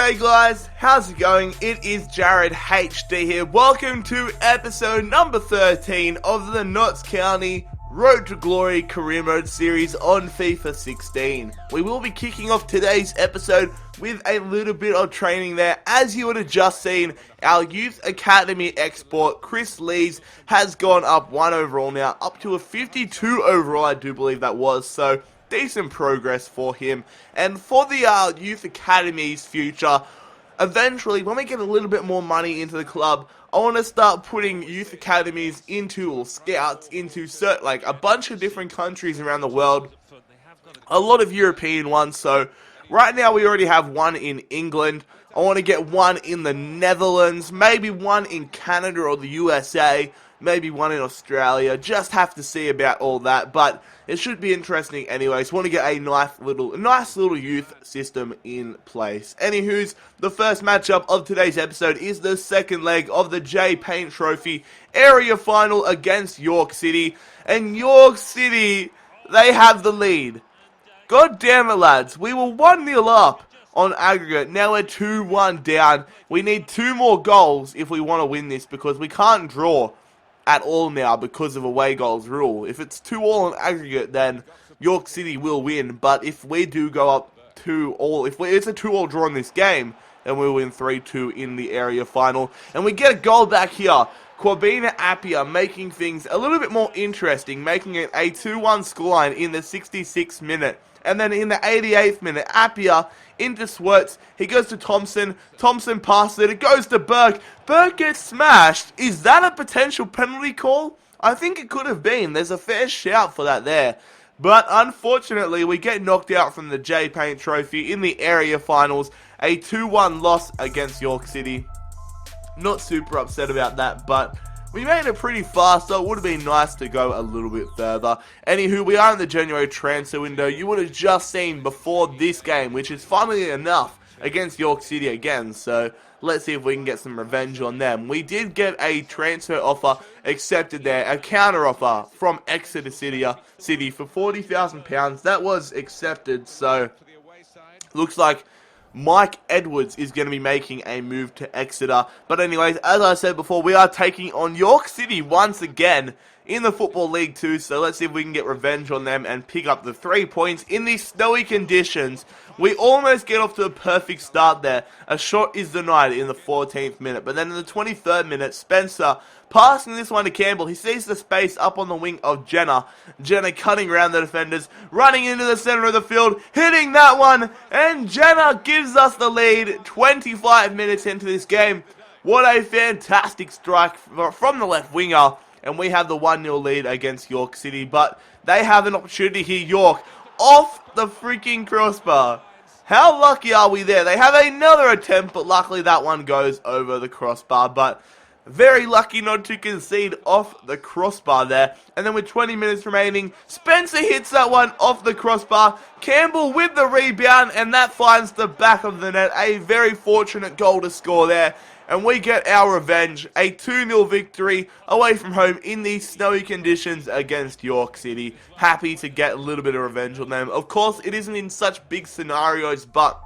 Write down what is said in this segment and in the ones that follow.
G'day guys, how's it going? It is Jared HD here. Welcome to episode number 13 of the Notts County Road to Glory Career Mode series on FIFA 16. We will be kicking off today's episode with a little bit of training there. As you would have just seen, our Youth Academy export, Chris Lees, has gone up 1 overall now, up to a 52 overall, I do believe that was, so decent progress for him. And for the Youth Academy's future, eventually, when we get a little bit more money into the club, I want to start putting Youth Academies into, or scouts into, like a bunch of different countries around the world. A lot of European ones, so right now we already have one in England. I want to get one in the Netherlands, maybe one in Canada or the USA, maybe one in Australia. Just have to see about all that, but it should be interesting anyway. So want to get a nice little youth system in place. Anywho's, the first matchup of today's episode is the second leg of the J Paint Trophy area final against York City. And York City, they have the lead. God damn it, lads. We were 1-0 up on aggregate. Now we're 2-1 down. We need 2 more goals if we want to win this, because we can't draw at all now because of away goals rule. If it's 2-2 on aggregate, then York City will win. But if we do go up 2-2, if it's a 2-2 draw in this game, then we'll win 3-2 in the area final. And we get a goal back here. Corbina Appia making things a little bit more interesting, making it a 2-1 scoreline in the 66th minute. And then in the 88th minute, Appia into Swartz. He goes to Thompson. Thompson passes it. It goes to Burke. Burke gets smashed. Is that a potential penalty call? I think it could have been. There's a fair shout for that there. But unfortunately, we get knocked out from the J Paint Trophy in the area finals. A 2-1 loss against York City. Not super upset about that, but we made it pretty fast, so it would have been nice to go a little bit further. Anywho, we are in the January transfer window. You would have just seen before this game, which is funnily enough against York City again. So let's see if we can get some revenge on them. We did get a transfer offer accepted there, a counter offer from Exeter City for £40,000. That was accepted, so looks like Mike Edwards is going to be making a move to Exeter. But anyways, as I said before, we are taking on York City once again in the Football League 2. So let's see if we can get revenge on them and pick up the 3 points in these snowy conditions. We almost get off to a perfect start there. A shot is denied in the 14th minute. But then in the 23rd minute, Spencer passing this one to Campbell. He sees the space up on the wing of Jenna. Jenna cutting around the defenders, running into the center of the field, hitting that one, and Jenna gives us the lead 25 minutes into this game. What a fantastic strike from the left winger, and we have the 1-0 lead against York City, but they have an opportunity here. York off the freaking crossbar. How lucky are we there? They have another attempt, but luckily that one goes over the crossbar, but very lucky not to concede off the crossbar there. And then with 20 minutes remaining, Spencer hits that one off the crossbar. Campbell with the rebound, and that finds the back of the net. A very fortunate goal to score there. And we get our revenge. A 2-0 victory away from home in these snowy conditions against York City. Happy to get a little bit of revenge on them. Of course, it isn't in such big scenarios, but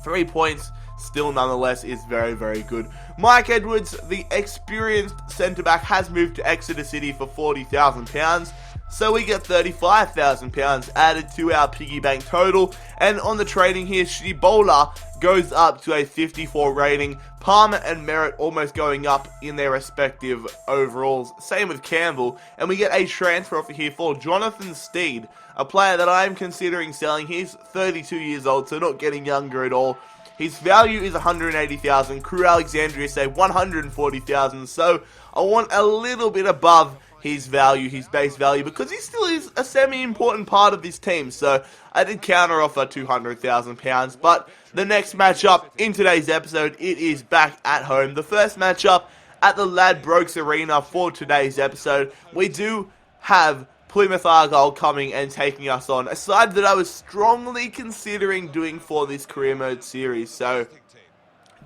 3 points still nonetheless is very, very good. Mike Edwards, the experienced centre-back, has moved to Exeter City for £40,000. So we get £35,000 added to our piggy bank total. And on the trading here, Shibola goes up to a 54 rating. Palmer and Merritt almost going up in their respective overalls. Same with Campbell. And we get a transfer offer here for Jonathan Steed, a player that I am considering selling. He's 32 years old, so not getting younger at all. His value is 180,000. Crew Alexandria say 140,000. So I want a little bit above his value, his base value, because he still is a semi-important part of this team. So I did counter offer £200,000. But the next matchup in today's episode, it is back at home. The first matchup at the Ladbrokes Arena for today's episode. We do have Plymouth Argyle coming and taking us on, a side that I was strongly considering doing for this career mode series, so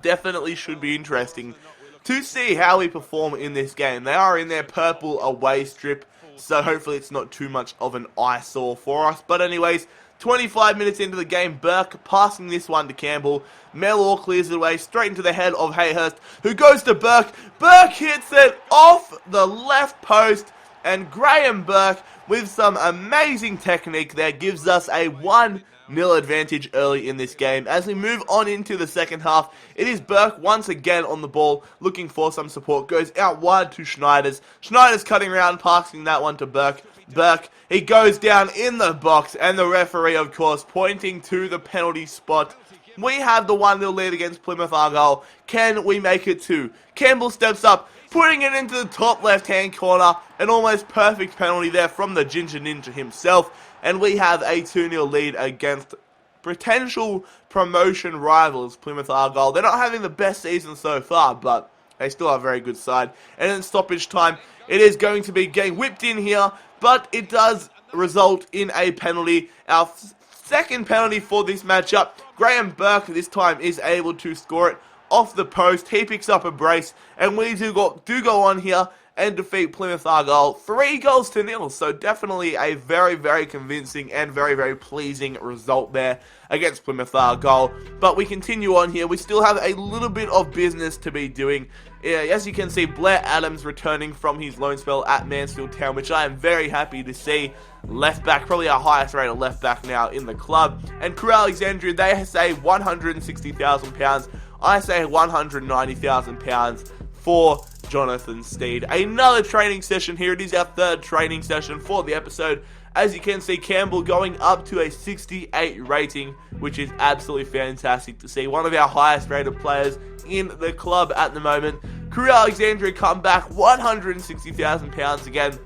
definitely should be interesting to see how we perform in this game. They are in their purple away strip, so hopefully it's not too much of an eyesore for us. But anyways, 25 minutes into the game, Burke passing this one to Campbell. Mellor clears it away straight into the head of Hayhurst, who goes to Burke. Burke hits it off the left post, and Graham Burke, with some amazing technique there, gives us a 1-0 advantage early in this game. As we move on into the second half, it is Burke once again on the ball, looking for some support. Goes out wide to Schneiders. Schneiders cutting around, passing that one to Burke. Burke, he goes down in the box, and the referee, of course, pointing to the penalty spot. We have the 1-0 lead against Plymouth Argyle. Can we make it 2? Campbell steps up, putting it into the top left-hand corner. An almost perfect penalty there from the Ginger Ninja himself. And we have a 2-0 lead against potential promotion rivals, Plymouth Argyle. They're not having the best season so far, but they still are a very good side. And in stoppage time, it is going to be getting whipped in here, but it does result in a penalty. Our second penalty for this matchup. Graham Burke this time is able to score it off the post. He picks up a brace, and we do go on here and defeat Plymouth Argyle 3-0. So definitely a very, very convincing and very, very pleasing result there against Plymouth Argyle. But we continue on here. We still have a little bit of business to be doing. As you can see, Blair Adams returning from his loan spell at Mansfield Town, which I am very happy to see. Left back, probably our highest rated left back now in the club. And Crewe Alexandria, they say £160,000. I say £190,000 for Jonathan Steed. Another training session here. It is our third training session for the episode. As you can see, Campbell going up to a 68 rating, which is absolutely fantastic to see. One of our highest rated players in the club at the moment. Crewe Alexandria come back £160,000 again.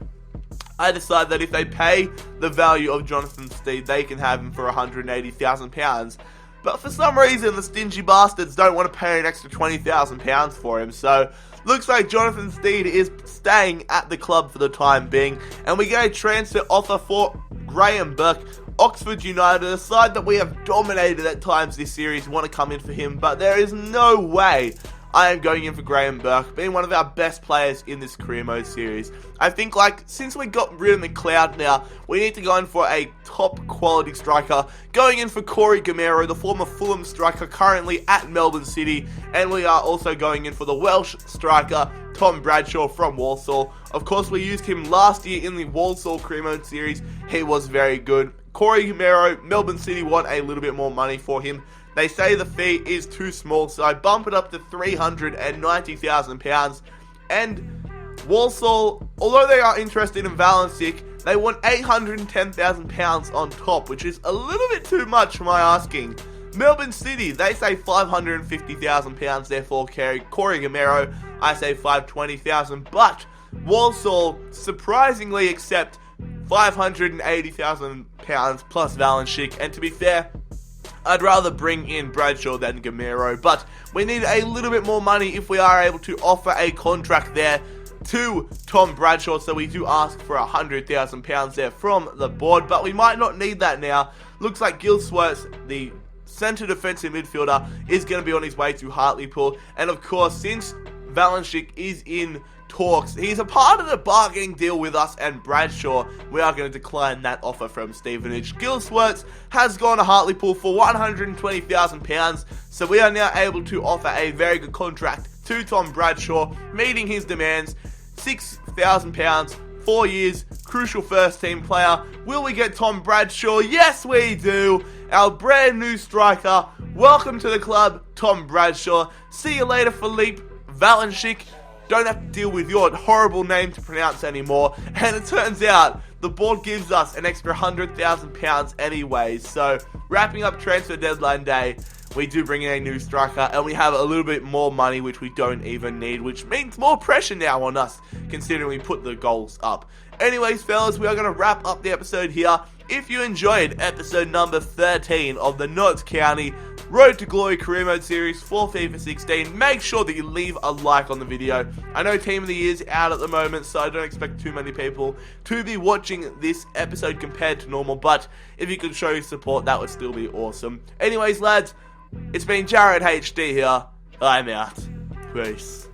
I decide that if they pay the value of Jonathan Steed, they can have him for £180,000. But for some reason, the stingy bastards don't want to pay an extra £20,000 for him. So, looks like Jonathan Steed is staying at the club for the time being. And we get a transfer offer for Graham Burke. Oxford United, a side that we have dominated at times this series, want to come in for him. But there is no way I am going in for Graham Burke, being one of our best players in this career mode series. I think, since we got rid of McLeod now, we need to go in for a top quality striker. Going in for Corey Gamero, the former Fulham striker, currently at Melbourne City. And we are also going in for the Welsh striker, Tom Bradshaw from Walsall. Of course, we used him last year in the Walsall career mode series. He was very good. Corey Gamero, Melbourne City want a little bit more money for him. They say the fee is too small, so I bump it up to £390,000. And Walsall, although they are interested in Valencic, they want £810,000 on top, which is a little bit too much for my asking. Melbourne City, they say £550,000 there for Corey Gamero. I say £520,000, but Walsall surprisingly accept £580,000 plus Valencic, and to be fair, I'd rather bring in Bradshaw than Gamero, but we need a little bit more money if we are able to offer a contract there to Tom Bradshaw, so we do ask for £100,000 there from the board, but we might not need that now. Looks like Gil Swartz, the centre defensive midfielder, is going to be on his way to Hartlepool, and of course, since Valencic is in talks, he's a part of the bargaining deal with us and Bradshaw, we are going to decline that offer from Stevenage. Gil Swartz has gone to Hartlepool for £120,000, so we are now able to offer a very good contract to Tom Bradshaw, meeting his demands. £6,000, 4 years, crucial first team player. Will we get Tom Bradshaw? Yes, we do. Our brand new striker. Welcome to the club, Tom Bradshaw. See you later, Philippe Valencic. Don't have to deal with your horrible name to pronounce anymore. And it turns out the board gives us an extra £100,000 anyways. So, wrapping up transfer deadline day, we do bring in a new striker, and we have a little bit more money, which we don't even need, which means more pressure now on us, considering we put the goals up. Anyways, fellas, we are going to wrap up the episode here. If you enjoyed episode number 13 of the Notts County Road to Glory Career Mode Series for FIFA 16, make sure that you leave a like on the video. I know Team of the Year is out at the moment, so I don't expect too many people to be watching this episode compared to normal, but if you could show your support, that would still be awesome. Anyways, lads, it's been Jared HD here. I'm out. Peace.